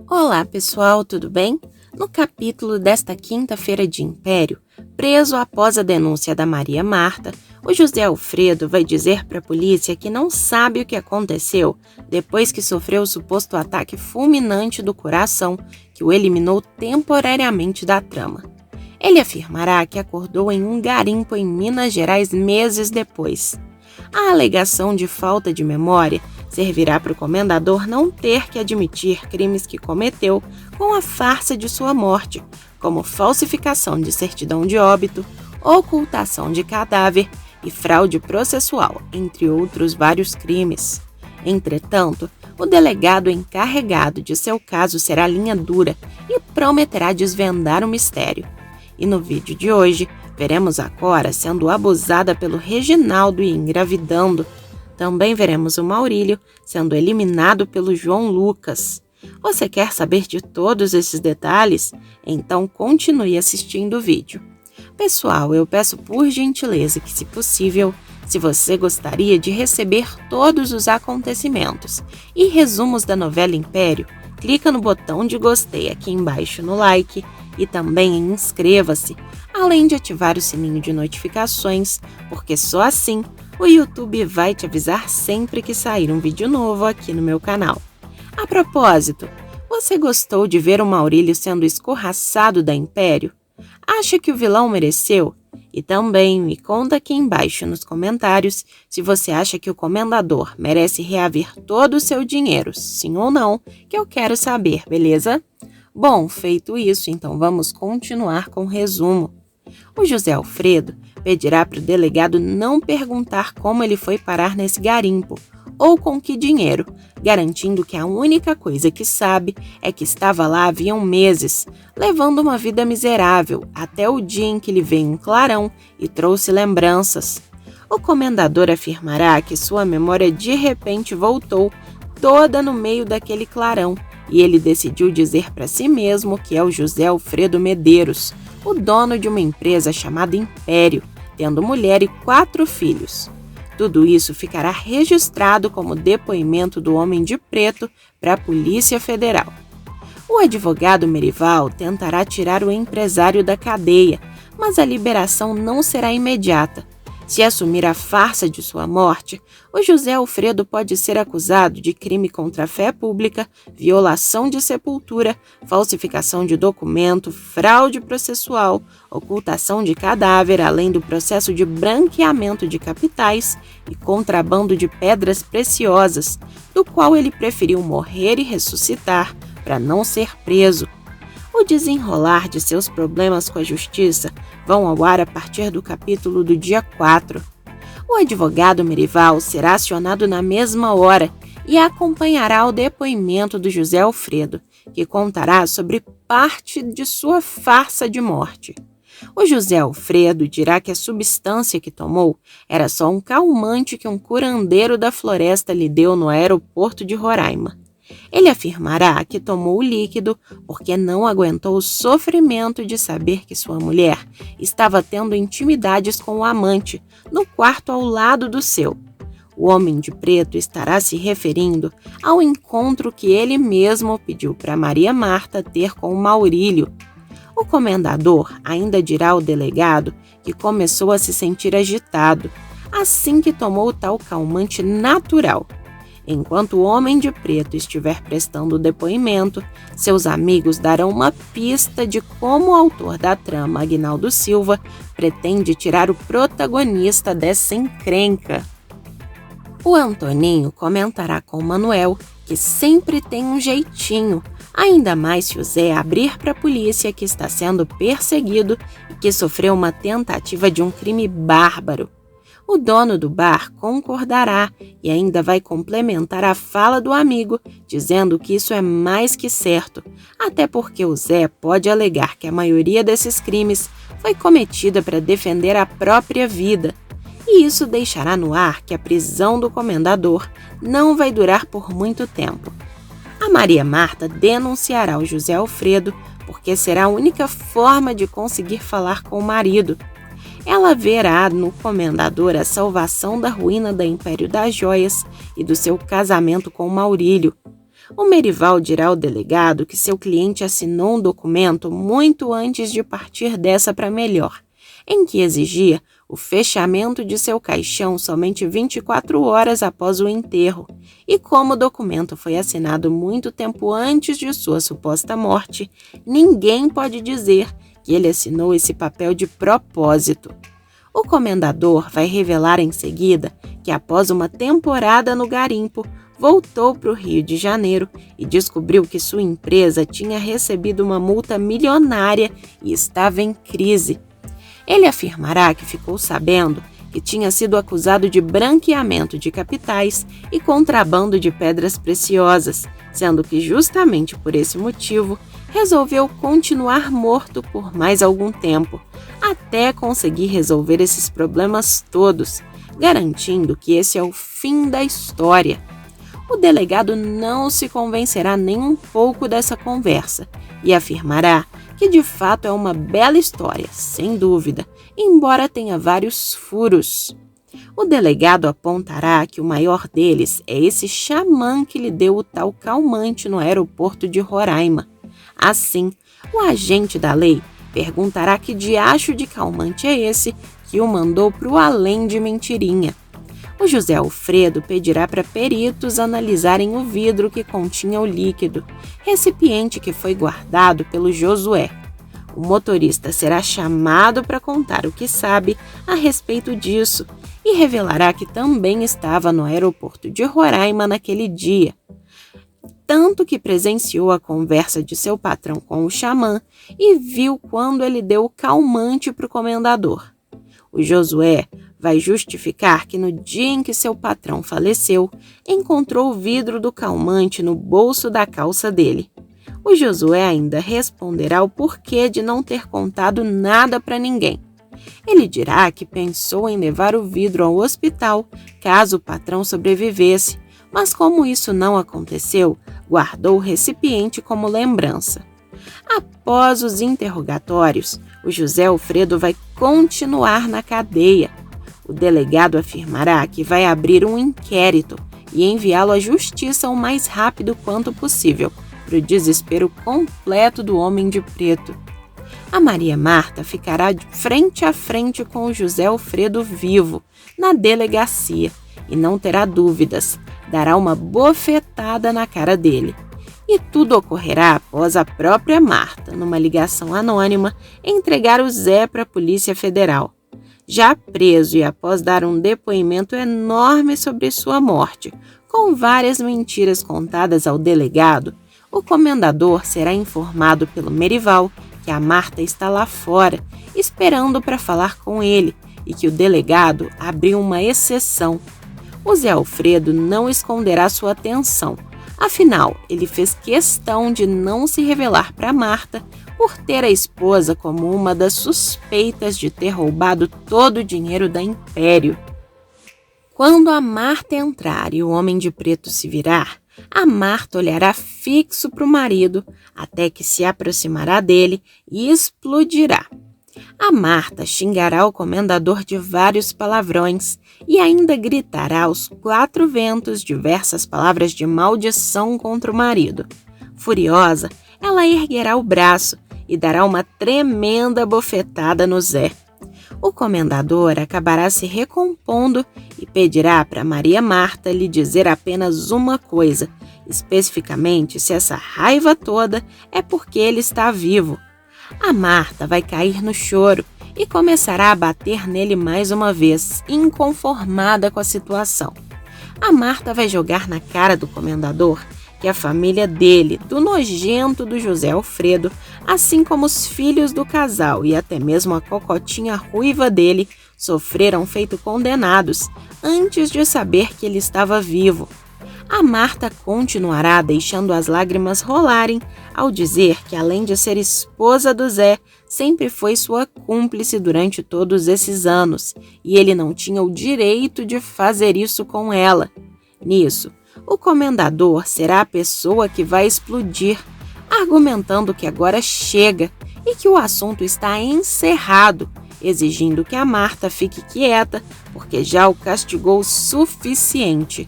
Olá pessoal, tudo bem? No capítulo desta quinta-feira de Império, preso após a denúncia da Maria Marta, o José Alfredo vai dizer para a polícia que não sabe o que aconteceu depois que sofreu o suposto ataque fulminante do coração que o eliminou temporariamente da trama. Ele afirmará que acordou em um garimpo em Minas Gerais meses depois. A alegação de falta de memória servirá para o comendador não ter que admitir crimes que cometeu com a farsa de sua morte, como falsificação de certidão de óbito, ocultação de cadáver e fraude processual, entre outros vários crimes. Entretanto, o delegado encarregado de seu caso será linha dura e prometerá desvendar o mistério. E no vídeo de hoje, veremos a Cora sendo abusada pelo Reginaldo e engravidando. Também veremos o Maurílio sendo eliminado pelo João Lucas. Você quer saber de todos esses detalhes? Então continue assistindo o vídeo. Pessoal, eu peço por gentileza que, se possível, se você gostaria de receber todos os acontecimentos e resumos da novela Império, clica no botão de gostei aqui embaixo no like e também inscreva-se, além de ativar o sininho de notificações, porque só assim o YouTube vai te avisar sempre que sair um vídeo novo aqui no meu canal. A propósito, você gostou de ver o Maurílio sendo escorraçado da Império? Acha que o vilão mereceu? E também me conta aqui embaixo nos comentários se você acha que o comendador merece reaver todo o seu dinheiro, sim ou não, que eu quero saber, beleza? Bom, feito isso, então vamos continuar com o resumo. O José Alfredo pedirá para o delegado não perguntar como ele foi parar nesse garimpo ou com que dinheiro, garantindo que a única coisa que sabe é que estava lá haviam meses, levando uma vida miserável até o dia em que lhe veio um clarão e trouxe lembranças. O comendador afirmará que sua memória de repente voltou toda no meio daquele clarão e ele decidiu dizer para si mesmo que é o José Alfredo Medeiros, o dono de uma empresa chamada Império, tendo mulher e 4 filhos. Tudo isso ficará registrado como depoimento do Homem de Preto para a Polícia Federal. O advogado Merival tentará tirar o empresário da cadeia, mas a liberação não será imediata. Se assumir a farsa de sua morte, o José Alfredo pode ser acusado de crime contra a fé pública, violação de sepultura, falsificação de documento, fraude processual, ocultação de cadáver, além do processo de branqueamento de capitais e contrabando de pedras preciosas, do qual ele preferiu morrer e ressuscitar para não ser preso. O desenrolar de seus problemas com a justiça vão ao ar a partir do capítulo do dia 4. O advogado Merival será acionado na mesma hora e acompanhará o depoimento do José Alfredo, que contará sobre parte de sua farsa de morte. O José Alfredo dirá que a substância que tomou era só um calmante que um curandeiro da floresta lhe deu no aeroporto de Roraima. Ele afirmará que tomou o líquido porque não aguentou o sofrimento de saber que sua mulher estava tendo intimidades com o amante no quarto ao lado do seu. O Homem de Preto estará se referindo ao encontro que ele mesmo pediu para Maria Marta ter com o Maurílio. O comendador ainda dirá ao delegado que começou a se sentir agitado assim que tomou o tal calmante natural. Enquanto o Homem de Preto estiver prestando o depoimento, seus amigos darão uma pista de como o autor da trama, Aguinaldo Silva, pretende tirar o protagonista dessa encrenca. O Antoninho comentará com o Manuel que sempre tem um jeitinho, ainda mais se o Zé abrir para a polícia que está sendo perseguido e que sofreu uma tentativa de um crime bárbaro. O dono do bar concordará e ainda vai complementar a fala do amigo, dizendo que isso é mais que certo, até porque o Zé pode alegar que a maioria desses crimes foi cometida para defender a própria vida. E isso deixará no ar que a prisão do comendador não vai durar por muito tempo. A Maria Marta denunciará o José Alfredo porque será a única forma de conseguir falar com o marido. Ela verá no comendador a salvação da ruína do Império das Joias e do seu casamento com Maurílio. O Merival dirá ao delegado que seu cliente assinou um documento muito antes de partir dessa para melhor, em que exigia o fechamento de seu caixão somente 24 horas após o enterro, e como o documento foi assinado muito tempo antes de sua suposta morte, ninguém pode dizer que ele assinou esse papel de propósito. O comendador vai revelar em seguida que após uma temporada no garimpo, voltou para o Rio de Janeiro e descobriu que sua empresa tinha recebido uma multa milionária e estava em crise. Ele afirmará que ficou sabendo que tinha sido acusado de branqueamento de capitais e contrabando de pedras preciosas, sendo que justamente por esse motivo resolveu continuar morto por mais algum tempo, até conseguir resolver esses problemas todos, garantindo que esse é o fim da história. O delegado não se convencerá nem um pouco dessa conversa e afirmará que de fato é uma bela história, sem dúvida, embora tenha vários furos. O delegado apontará que o maior deles é esse xamã que lhe deu o tal calmante no aeroporto de Roraima. Assim, o agente da lei perguntará que diacho de calmante é esse que o mandou para o além de Mentirinha. O José Alfredo pedirá para peritos analisarem o vidro que continha o líquido, recipiente que foi guardado pelo Josué. O motorista será chamado para contar o que sabe a respeito disso e revelará que também estava no aeroporto de Roraima naquele dia, tanto que presenciou a conversa de seu patrão com o xamã e viu quando ele deu o calmante para o comendador. O Josué vai justificar que no dia em que seu patrão faleceu, encontrou o vidro do calmante no bolso da calça dele. O Josué ainda responderá o porquê de não ter contado nada para ninguém. Ele dirá que pensou em levar o vidro ao hospital caso o patrão sobrevivesse, mas como isso não aconteceu, guardou o recipiente como lembrança. Após os interrogatórios, o José Alfredo vai continuar na cadeia. O delegado afirmará que vai abrir um inquérito e enviá-lo à justiça o mais rápido quanto possível, para o desespero completo do homem de preto. A Maria Marta ficará frente a frente com o José Alfredo vivo, na delegacia, e não terá dúvidas, dará uma bofetada na cara dele. E tudo ocorrerá após a própria Marta, numa ligação anônima, entregar o Zé para a Polícia Federal. Já preso e após dar um depoimento enorme sobre sua morte, com várias mentiras contadas ao delegado, o comendador será informado pelo Merival que a Marta está lá fora, esperando para falar com ele, e que o delegado abriu uma exceção. O Zé Alfredo não esconderá sua atenção. Afinal, ele fez questão de não se revelar para Marta por ter a esposa como uma das suspeitas de ter roubado todo o dinheiro da Império. Quando a Marta entrar e o homem de preto se virar, a Marta olhará fixo para o marido até que se aproximará dele e explodirá. A Marta xingará o comendador de vários palavrões e ainda gritará aos quatro ventos diversas palavras de maldição contra o marido. Furiosa, ela erguerá o braço e dará uma tremenda bofetada no Zé. O comendador acabará se recompondo e pedirá para Maria Marta lhe dizer apenas uma coisa, especificamente se essa raiva toda é porque ele está vivo. A Marta vai cair no choro e começará a bater nele mais uma vez, inconformada com a situação. A Marta vai jogar na cara do comendador que a família dele, do nojento do José Alfredo, assim como os filhos do casal e até mesmo a cocotinha ruiva dele, sofreram feito condenados antes de saber que ele estava vivo. A Marta continuará deixando as lágrimas rolarem ao dizer que, além de ser esposa do Zé, sempre foi sua cúmplice durante todos esses anos e ele não tinha o direito de fazer isso com ela. Nisso, o comendador será a pessoa que vai explodir, argumentando que agora chega e que o assunto está encerrado, exigindo que a Marta fique quieta porque já o castigou o suficiente.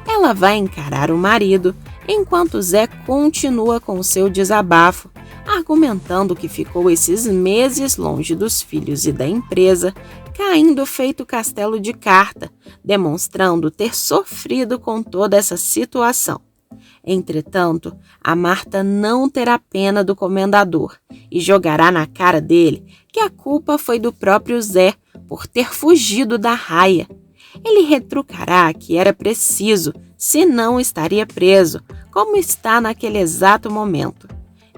Ela vai encarar o marido, enquanto Zé continua com seu desabafo, argumentando que ficou esses meses longe dos filhos e da empresa, caindo feito castelo de carta, demonstrando ter sofrido com toda essa situação. Entretanto, a Marta não terá pena do comendador e jogará na cara dele que a culpa foi do próprio Zé por ter fugido da raia. Ele retrucará que era preciso, senão estaria preso, como está naquele exato momento.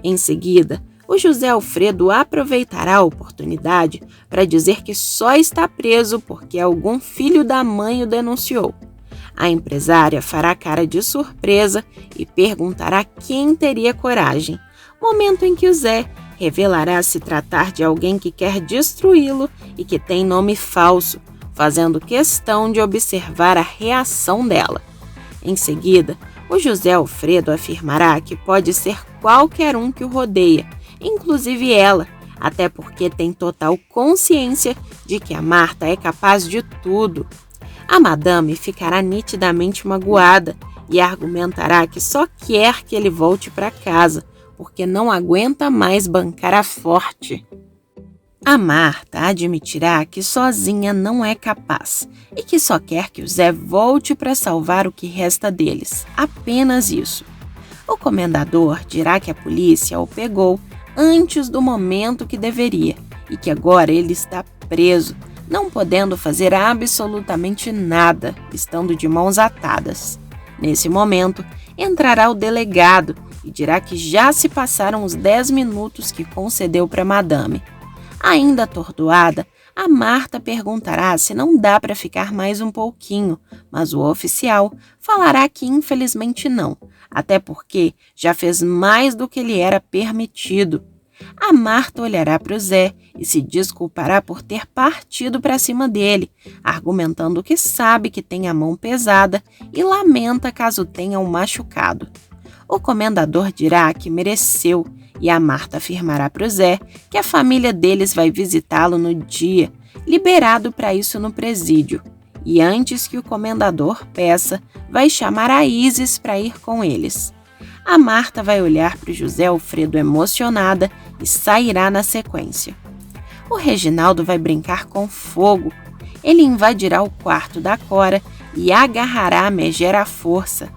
Em seguida, o José Alfredo aproveitará a oportunidade para dizer que só está preso porque algum filho da mãe o denunciou. A empresária fará cara de surpresa e perguntará quem teria coragem, momento em que o Zé revelará se tratar de alguém que quer destruí-lo e que tem nome falso, fazendo questão de observar a reação dela. Em seguida, o José Alfredo afirmará que pode ser qualquer um que o rodeia, inclusive ela, até porque tem total consciência de que a Marta é capaz de tudo. A madame ficará nitidamente magoada e argumentará que só quer que ele volte para casa, porque não aguenta mais bancar a forte. A Marta admitirá que sozinha não é capaz e que só quer que o Zé volte para salvar o que resta deles, apenas isso. O comendador dirá que a polícia o pegou antes do momento que deveria e que agora ele está preso, não podendo fazer absolutamente nada, estando de mãos atadas. Nesse momento, entrará o delegado e dirá que já se passaram os 10 minutos que concedeu para a madame. Ainda atordoada, a Marta perguntará se não dá para ficar mais um pouquinho, mas o oficial falará que infelizmente não, até porque já fez mais do que lhe era permitido. A Marta olhará para o Zé e se desculpará por ter partido para cima dele, argumentando que sabe que tem a mão pesada e lamenta caso tenha o machucado. O comendador dirá que mereceu e a Marta afirmará para o Zé que a família deles vai visitá-lo no dia, liberado para isso no presídio. E antes que o comendador peça, vai chamar a Isis para ir com eles. A Marta vai olhar para o José Alfredo emocionada e sairá na sequência. O Reginaldo vai brincar com fogo. Ele invadirá o quarto da Cora e agarrará a megera à força.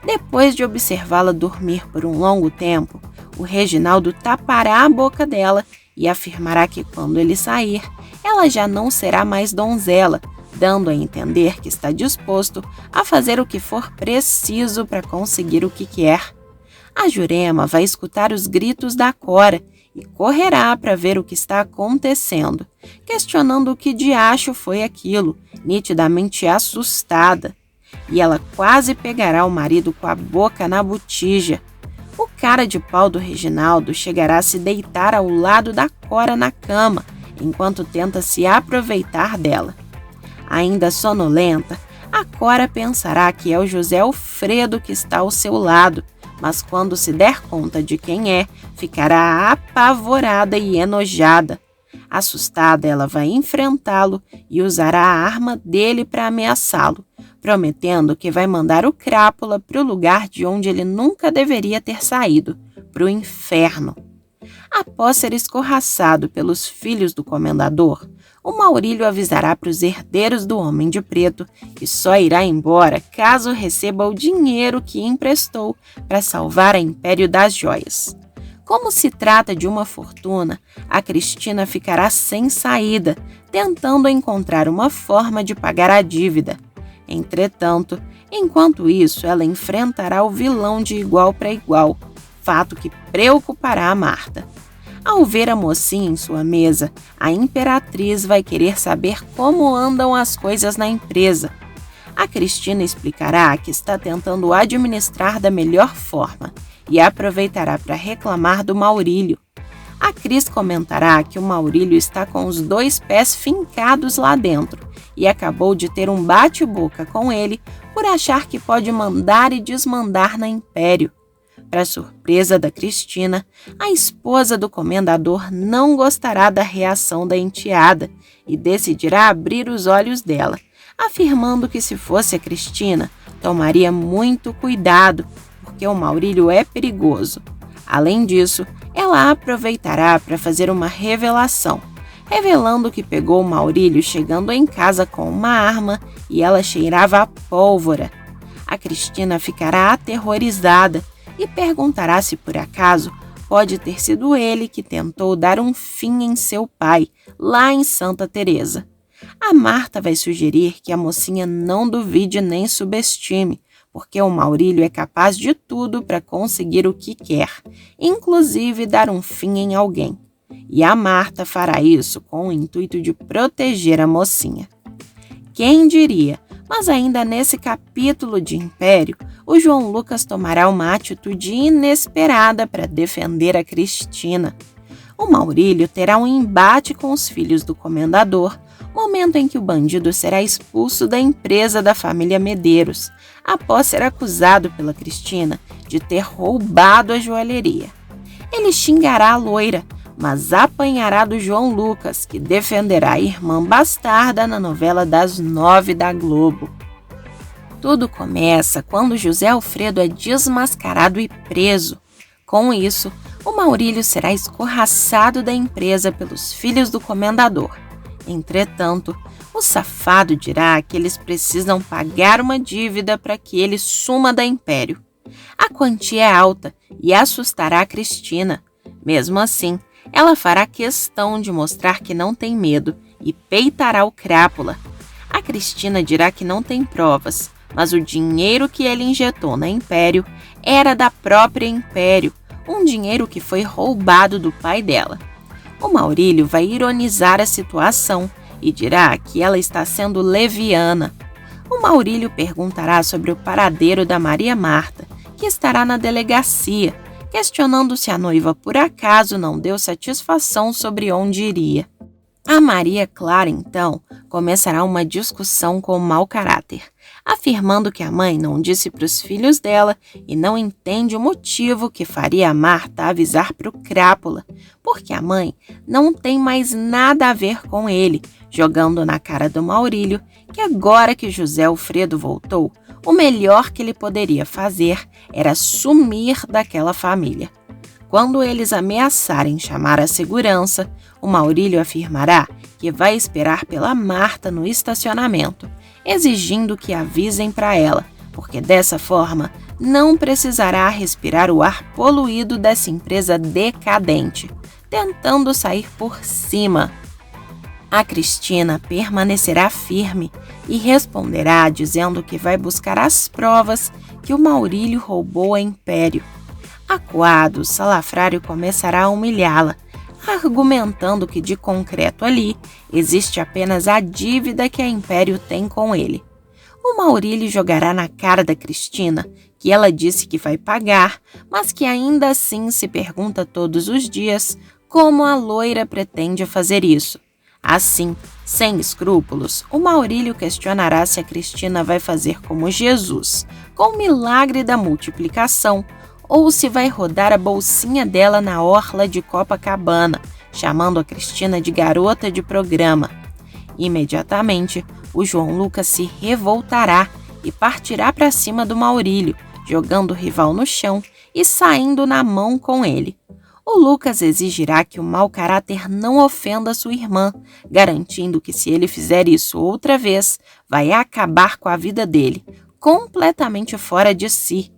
Depois de observá-la dormir por um longo tempo, o Reginaldo tapará a boca dela e afirmará que quando ele sair, ela já não será mais donzela, dando a entender que está disposto a fazer o que for preciso para conseguir o que quer. A Jurema vai escutar os gritos da Cora e correrá para ver o que está acontecendo, questionando o que diacho foi aquilo, nitidamente assustada. E ela quase pegará o marido com a boca na botija. O cara de pau do Reginaldo chegará a se deitar ao lado da Cora na cama, enquanto tenta se aproveitar dela. Ainda sonolenta, a Cora pensará que é o José Alfredo que está ao seu lado, mas quando se der conta de quem é, ficará apavorada e enojada. Assustada, ela vai enfrentá-lo e usará a arma dele para ameaçá-lo, prometendo que vai mandar o Crápula para o lugar de onde ele nunca deveria ter saído, para o inferno. Após ser escorraçado pelos filhos do comendador, o Maurílio avisará para os herdeiros do Homem de Preto que só irá embora caso receba o dinheiro que emprestou para salvar a Império das Joias. Como se trata de uma fortuna, a Cristina ficará sem saída, tentando encontrar uma forma de pagar a dívida. Entretanto, enquanto isso, ela enfrentará o vilão de igual para igual, fato que preocupará a Marta. Ao ver a mocinha em sua mesa, a imperatriz vai querer saber como andam as coisas na empresa. A Cristina explicará que está tentando administrar da melhor forma e aproveitará para reclamar do Maurílio. A Cris comentará que o Maurílio está com os 2 pés fincados lá dentro e acabou de ter um bate-boca com ele por achar que pode mandar e desmandar na Império. Para surpresa da Cristina, a esposa do comendador não gostará da reação da enteada e decidirá abrir os olhos dela, afirmando que se fosse a Cristina, tomaria muito cuidado, porque o Maurílio é perigoso. Além disso, ela aproveitará para fazer uma revelação, revelando que pegou o Maurílio chegando em casa com uma arma e ela cheirava a pólvora. A Cristina ficará aterrorizada e perguntará se por acaso pode ter sido ele que tentou dar um fim em seu pai, lá em Santa Teresa. A Marta vai sugerir que a mocinha não duvide nem subestime, porque o Maurílio é capaz de tudo para conseguir o que quer, inclusive dar um fim em alguém. E a Marta fará isso com o intuito de proteger a mocinha. Quem diria? Mas ainda nesse capítulo de Império, o João Lucas tomará uma atitude inesperada para defender a Cristina. O Maurílio terá um embate com os filhos do comendador, momento em que o bandido será expulso da empresa da família Medeiros, após ser acusado pela Cristina de ter roubado a joalheria. Ele xingará a loira, mas apanhará do João Lucas, que defenderá a irmã bastarda na novela das 9 da Globo. Tudo começa quando José Alfredo é desmascarado e preso. Com isso, o Maurílio será escorraçado da empresa pelos filhos do comendador. Entretanto, o safado dirá que eles precisam pagar uma dívida para que ele suma da Império. A quantia é alta e assustará a Cristina. Mesmo assim, ela fará questão de mostrar que não tem medo e peitará o Crápula. A Cristina dirá que não tem provas, mas o dinheiro que ele injetou na Império era da própria Império, um dinheiro que foi roubado do pai dela. O Maurílio vai ironizar a situação e dirá que ela está sendo leviana. O Maurílio perguntará sobre o paradeiro da Maria Marta, que estará na delegacia, questionando se a noiva por acaso não deu satisfação sobre onde iria. A Maria Clara, então, começará uma discussão com mau caráter, afirmando que a mãe não disse para os filhos dela e não entende o motivo que faria a Marta avisar para o Crápula, porque a mãe não tem mais nada a ver com ele, jogando na cara do Maurílio que agora que José Alfredo voltou, o melhor que ele poderia fazer era sumir daquela família. Quando eles ameaçarem chamar a segurança, o Maurílio afirmará que vai esperar pela Marta no estacionamento, exigindo que avisem para ela, porque dessa forma não precisará respirar o ar poluído dessa empresa decadente, tentando sair por cima. A Cristina permanecerá firme e responderá dizendo que vai buscar as provas que o Maurílio roubou a Império. Acuado, o salafrário começará a humilhá-la, argumentando que de concreto ali existe apenas a dívida que a Império tem com ele. O Maurílio jogará na cara da Cristina que ela disse que vai pagar, mas que ainda assim se pergunta todos os dias como a loira pretende fazer isso. Assim, sem escrúpulos, o Maurílio questionará se a Cristina vai fazer como Jesus, com o milagre da multiplicação, ou se vai rodar a bolsinha dela na orla de Copacabana, chamando a Cristina de garota de programa. Imediatamente, o João Lucas se revoltará e partirá para cima do Maurílio, jogando o rival no chão e saindo na mão com ele. O Lucas exigirá que o mau caráter não ofenda sua irmã, garantindo que se ele fizer isso outra vez, vai acabar com a vida dele, completamente fora de si.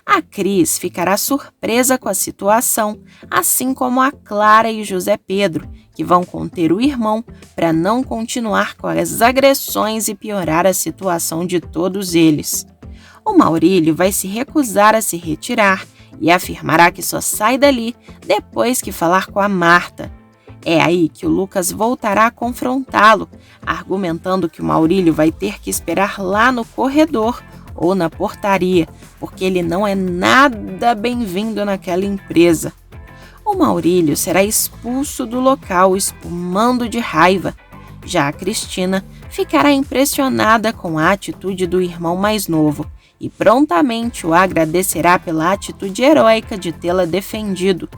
A Cris ficará surpresa com a situação, assim como a Clara e José Pedro, que vão conter o irmão para não continuar com as agressões e piorar a situação de todos eles. O Maurílio vai se recusar a se retirar e afirmará que só sai dali depois que falar com a Marta. É aí que o Lucas voltará a confrontá-lo, argumentando que o Maurílio vai ter que esperar lá no corredor ou na portaria, porque ele não é nada bem-vindo naquela empresa. O Maurílio será expulso do local, espumando de raiva. Já a Cristina ficará impressionada com a atitude do irmão mais novo e prontamente o agradecerá pela atitude heróica de tê-la defendido.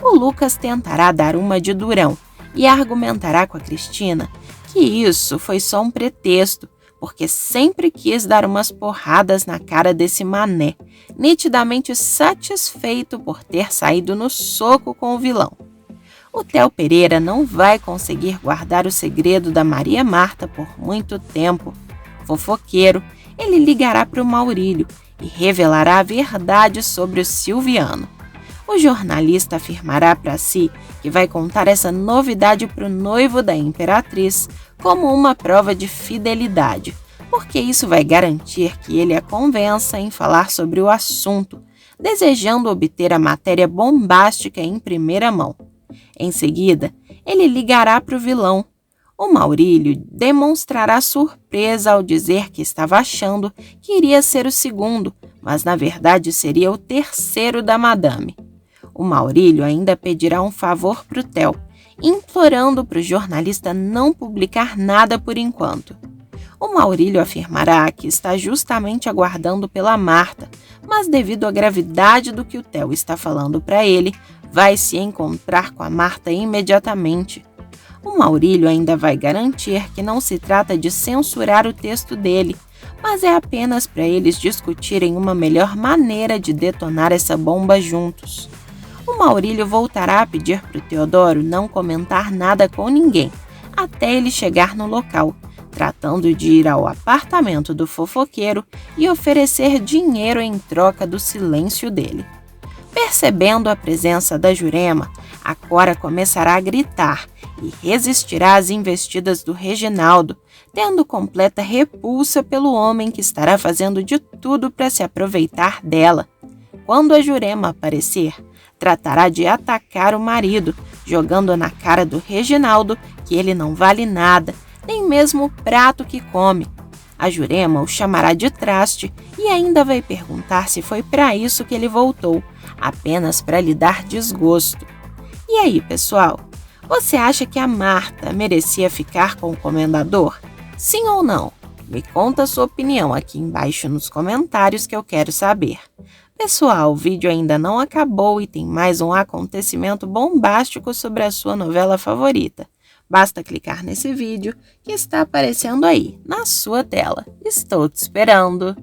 O Lucas tentará dar uma de durão e argumentará com a Cristina que isso foi só um pretexto, porque sempre quis dar umas porradas na cara desse mané, nitidamente satisfeito por ter saído no soco com o vilão. O Theo Pereira não vai conseguir guardar o segredo da Maria Marta por muito tempo. Fofoqueiro, ele ligará para o Maurílio e revelará a verdade sobre o Silviano. O jornalista afirmará para si que vai contar essa novidade para o noivo da imperatriz como uma prova de fidelidade, porque isso vai garantir que ele a convença em falar sobre o assunto, desejando obter a matéria bombástica em primeira mão. Em seguida, ele ligará para o vilão. O Maurílio demonstrará surpresa ao dizer que estava achando que iria ser o segundo, mas na verdade seria o terceiro da madame. O Maurílio ainda pedirá um favor para o Theo, implorando para o jornalista não publicar nada por enquanto. O Maurílio afirmará que está justamente aguardando pela Marta, mas devido à gravidade do que o Theo está falando para ele, vai se encontrar com a Marta imediatamente. O Maurílio ainda vai garantir que não se trata de censurar o texto dele, mas é apenas para eles discutirem uma melhor maneira de detonar essa bomba juntos. O Maurílio voltará a pedir para o Teodoro não comentar nada com ninguém, até ele chegar no local, tratando de ir ao apartamento do fofoqueiro e oferecer dinheiro em troca do silêncio dele. Percebendo a presença da Jurema, a Cora começará a gritar e resistirá às investidas do Reginaldo, tendo completa repulsa pelo homem que estará fazendo de tudo para se aproveitar dela. Quando a Jurema aparecer, tratará de atacar o marido, jogando na cara do Reginaldo que ele não vale nada, nem mesmo o prato que come. A Jurema o chamará de traste e ainda vai perguntar se foi para isso que ele voltou, apenas para lhe dar desgosto. E aí, pessoal? Você acha que a Marta merecia ficar com o comendador? Sim ou não? Me conta a sua opinião aqui embaixo nos comentários que eu quero saber. Pessoal, o vídeo ainda não acabou e tem mais um acontecimento bombástico sobre a sua novela favorita. Basta clicar nesse vídeo que está aparecendo aí, na sua tela. Estou te esperando!